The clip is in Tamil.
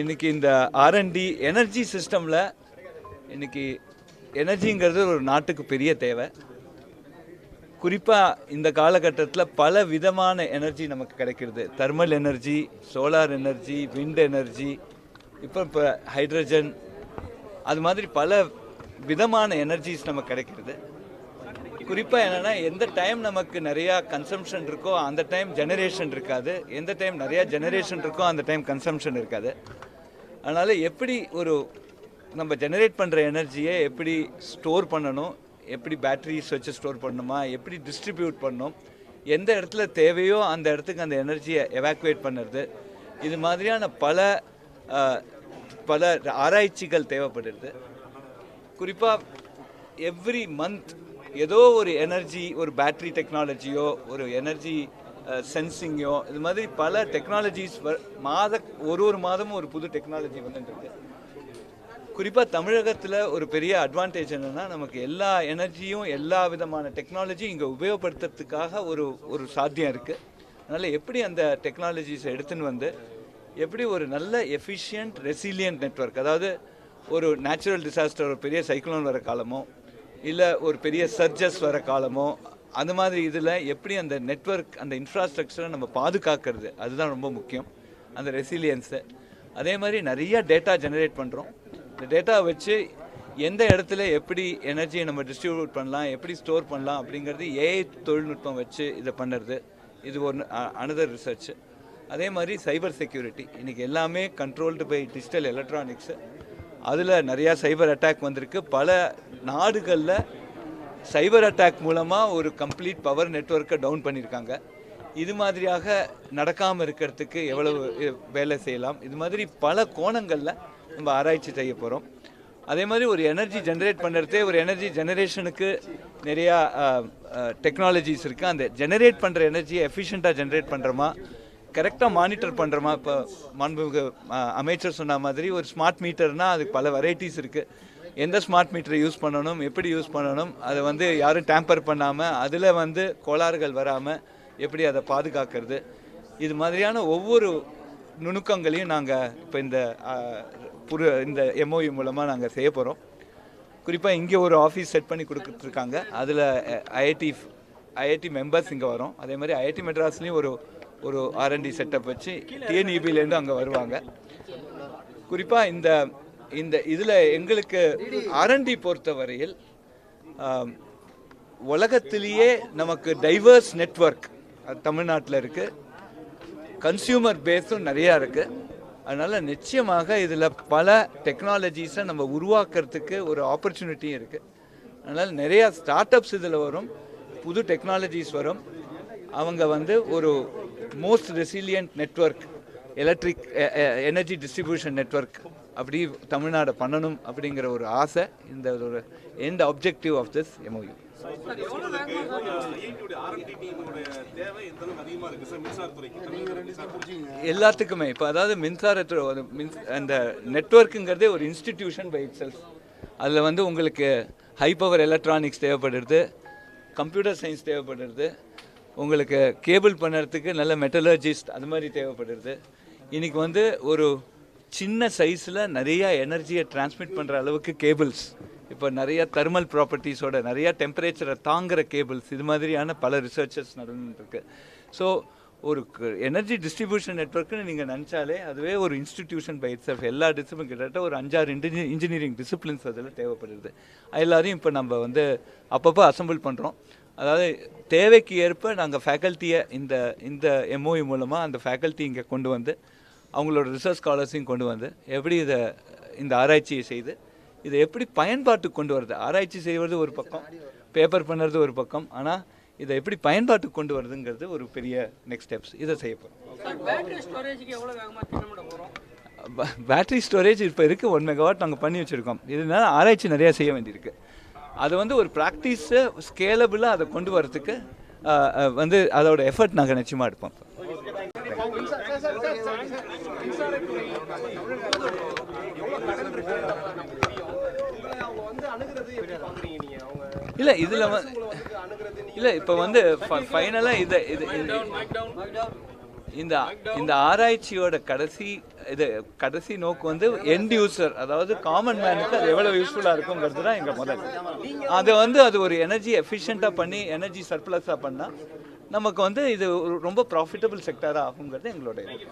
இன்னைக்கு இந்த ஆர்என்டி எனர்ஜி சிஸ்டமில் இன்னைக்கு எனர்ஜிங்கிறது ஒரு நாட்டுக்கு பெரிய தேவை. குறிப்பாக இந்த காலகட்டத்தில் பல விதமான எனர்ஜி நமக்கு கிடைக்கிறது. Thermal energy, solar energy, wind energy, இப்போ ஹைட்ரஜன், அது மாதிரி பல விதமான எனர்ஜிஸ் நமக்கு கிடைக்கிறது. குறிப்பாக என்னென்னா, எந்த டைம் நமக்கு நிறையா கன்சம்ஷன் இருக்கோ அந்த டைம் ஜெனரேஷன் இருக்காது, எந்த டைம் நிறையா ஜெனரேஷன் இருக்கோ அந்த டைம் கன்சம்ஷன் இருக்காது. அதனால் எப்படி நம்ம ஜெனரேட் பண்ணுற எனர்ஜியை எப்படி ஸ்டோர் பண்ணணும், எப்படி பேட்டரிஸ் வச்சு ஸ்டோர் பண்ணணுமா, எப்படி டிஸ்ட்ரிபியூட் பண்ணணும், எந்த இடத்துல தேவையோ அந்த இடத்துக்கு அந்த எனர்ஜியை எவாக்குவேட் பண்ணுறது, இது மாதிரியான பல ஆராய்ச்சிகள் தேவைப்படுது. குறிப்பாக எவ்ரி மந்த் ஏதோ ஒரு எனர்ஜி, ஒரு பேட்ரி டெக்னாலஜியோ, ஒரு எனர்ஜி சென்சிங்கோ, இது மாதிரி பல டெக்னாலஜிஸ் ஒரு மாதமும் ஒரு புது டெக்னாலஜி வந்துருக்கு. குறிப்பாக தமிழகத்தில் ஒரு பெரிய அட்வான்டேஜ் என்னென்னா, நமக்கு எல்லா எனர்ஜியும் எல்லா விதமான டெக்னாலஜியும் இங்கே உபயோகப்படுத்துறதுக்காக ஒரு சாத்தியம் இருக்குது. அதனால் எப்படி அந்த டெக்னாலஜிஸை எடுத்துன்னு வந்து எப்படி ஒரு நல்ல எஃபிஷியன்ட் ரெசிலியன்ட் நெட்வொர்க், அதாவது ஒரு நேச்சுரல் டிசாஸ்டர், ஒரு பெரிய சைக்ளோன் வர காலமோ இல்லை ஒரு பெரிய சர்ஜஸ் வர காலமோ, அந்த மாதிரி இதில் எப்படி அந்த நெட்வொர்க், அந்த இன்ஃப்ராஸ்ட்ரக்சரை நம்ம பாதுகாக்கிறது, அதுதான் ரொம்ப முக்கியம், அந்த ரெசிலியன்ஸை. அதே மாதிரி நிறைய டேட்டா ஜெனரேட் பண்ணுறோம். இந்த டேட்டாவை வச்சு எந்த இடத்துல எப்படி எனர்ஜியை நம்ம டிஸ்ட்ரிபியூட் பண்ணலாம், எப்படி ஸ்டோர் பண்ணலாம் அப்படிங்கிறது ஏஐ தொழில்நுட்பம் வச்சு இதை பண்ணுறது. இது ஒரு அனதர் ரிசர்ச். அதே மாதிரி சைபர் செக்யூரிட்டி, இன்றைக்கி எல்லாமே கண்ட்ரோல்டு பை டிஜிட்டல் எலக்ட்ரானிக்ஸு. அதில் நிறையா சைபர் அட்டாக் வந்திருக்கு. பல நாடுகளில் சைபர் அட்டாக் மூலமாக ஒரு கம்ப்ளீட் பவர் நெட்வொர்க்கை டவுன் பண்ணியிருக்காங்க. இது மாதிரியாக நடக்காமல் இருக்கிறதுக்கு எவ்வளவு வேலை செய்யலாம், இது மாதிரி பல கோணங்களில் நம்ம ஆராய்ச்சி செய்ய போகிறோம். அதே மாதிரி ஒரு எனர்ஜி ஜென்ரேட் பண்ணுறதே, ஒரு எனர்ஜி ஜெனரேஷனுக்கு நிறையா டெக்னாலஜிஸ் இருக்குது. அந்த ஜெனரேட் பண்ணுற எனர்ஜியை எஃபிஷியண்ட்டாக ஜென்ரேட் பண்ணுறோமா, கரெக்டாக மானிட்டர் பண்ணுறோமா. இப்போ மாண்புமிகு அமைச்சர் சொன்ன மாதிரி ஒரு ஸ்மார்ட் மீட்டர்னால் அதுக்கு பல வெரைட்டிஸ் இருக்குது. எந்த ஸ்மார்ட் மீட்டரை யூஸ் பண்ணணும், எப்படி யூஸ் பண்ணணும், அதை யாரும் டேம்பர் பண்ணாமல், அதில் கோளாறுகள் வராமல் எப்படி அதை பாதுகாக்கிறது, இது மாதிரியான ஒவ்வொரு நுணுக்கங்களையும் நாங்கள் இப்போ இந்த எம்ஓயு மூலமாக நாங்கள் செய்ய போகிறோம். குறிப்பாக இங்கே ஒரு ஆஃபீஸ் செட் பண்ணி கொடுத்துருக்காங்க. அதில் ஐஐடி மெம்பர்ஸ் இங்கே வரும். அதே மாதிரி ஐஐடி மெட்ராஸ்லேயும் ஒரு ஆர்என்டி செட்டப் வச்சு டிஎன்இபிலேருந்து அங்கே வருவாங்க. குறிப்பாக இந்த இதில் எங்களுக்கு ஆர்என்டி பொறுத்த வரையில் உலகத்திலேயே நமக்கு டைவர்ஸ் நெட்வொர்க் தமிழ்நாட்டில் இருக்குது. கன்சியூமர் பேஸும் நிறையா இருக்குது. அதனால் நிச்சயமாக இதில் பல டெக்னாலஜிஸை நம்ம உருவாக்குறதுக்கு ஒரு ஆப்பர்ச்சுனிட்டியும் இருக்குது. அதனால் நிறையா ஸ்டார்ட் அப்ஸ் இதில் வரும், புது டெக்னாலஜிஸ் வரும். அவங்க ஒரு most resilient network, electric energy distribution network அப்படி தமிழ்நாடு பண்ணணும் அப்படிங்கிற ஒரு ஆசை இந்த ஒரு end objective of this MOU. எல்லாத்துக்குமே இப்போ அதாவது அந்த நெட்வொர்க்குங்கிறதே ஒரு இன்ஸ்டிடியூஷன் பை இட் செல்ஃப். அதில் உங்களுக்கு ஹை பவர் எலக்ட்ரானிக்ஸ் தேவைப்படுறது, கம்ப்யூட்டர் சயின்ஸ் தேவைப்படுறது, உங்களுக்கு கேபிள் பண்ணுறதுக்கு நல்ல மெட்டலர்ஜிஸ்ட் அது மாதிரி தேவைப்படுறது. இன்றைக்கி ஒரு சின்ன சைஸில் நிறையா எனர்ஜியை டிரான்ஸ்மிட் பண்ணுற அளவுக்கு கேபிள்ஸ், இப்போ நிறையா தெர்மல் ப்ராப்பர்ட்டிஸோட நிறையா டெம்பரேச்சரை தாங்குகிற கேபிள்ஸ், இது மாதிரியான பல ரிசர்ச்சஸ் நடந்துருக்கு. ஸோ ஒரு எனர்ஜி டிஸ்ட்ரிபியூஷன் நெட்வொர்க்குன்னு நீங்கள் நினச்சாலே அதுவே ஒரு இன்ஸ்டிடியூஷன் பை இட் செல்ஃப். எல்லா டிசிப்ளின் கிட்டத்தட்ட ஒரு 5-6 இன்ஜினியரிங் டிசிப்ளின்ஸ் அதில் தேவைப்படுது. எல்லாரையும் இப்போ நம்ம அப்பப்போ அசம்பிள் பண்ணுறோம். அதாவது தேவைக்கு ஏற்ப நாங்கள் ஃபேக்கல்ட்டியை இந்த எம்ஓயு மூலமாக அந்த ஃபேக்கல்ட்டி இங்கே கொண்டு வந்து அவங்களோட ரிசர்ச் ஸ்காலர்ஸையும் கொண்டு வந்து எப்படி இந்த ஆராய்ச்சியை செய்து இதை எப்படி பயன்பாட்டுக்கு கொண்டு வருது. ஆராய்ச்சி செய்வது ஒரு பக்கம், பேப்பர் பண்ணுறது ஒரு பக்கம், ஆனால் இதை எப்படி பயன்பாட்டுக்கு கொண்டு வருதுங்கிறது ஒரு பெரிய நெக்ஸ்ட் ஸ்டெப்ஸ். இதை செய்ய போகிறோம். பேட்டரி ஸ்டோரேஜ் இப்போ இருக்குது 1 மெகாவாட் நாங்கள் பண்ணி வச்சுருக்கோம். இதனால ஆராய்ச்சி நிறையா செய்ய வேண்டியிருக்கு. அது ஒரு ப்ராக்டிஸை ஸ்கேலபிளாக அதை கொண்டு வரதுக்கு அதோட எஃபர்ட் நாங்கள் நிச்சயமாக எடுப்போம். இல்லை இதில் இல்லை இப்போ ஃபைனலாக இந்த ஆராய்ச்சியோட கடைசி இது கடைசி நோக்கு வந்து எண்ட் யூசர், அதாவது காமன் மேனுக்கு அது எவ்வளோ யூஸ்ஃபுல்லாக இருக்குங்கிறது தான் எங்கள் முதல். அதை வந்து அது ஒரு எனர்ஜி எஃபிஷியண்ட்டாக பண்ணி எனர்ஜி சர்ப்ளஸாக பண்ணால் நமக்கு வந்து இது ரொம்ப ப்ராஃபிட்டபிள் செக்டராக ஆகுங்கிறது எங்களோட இது.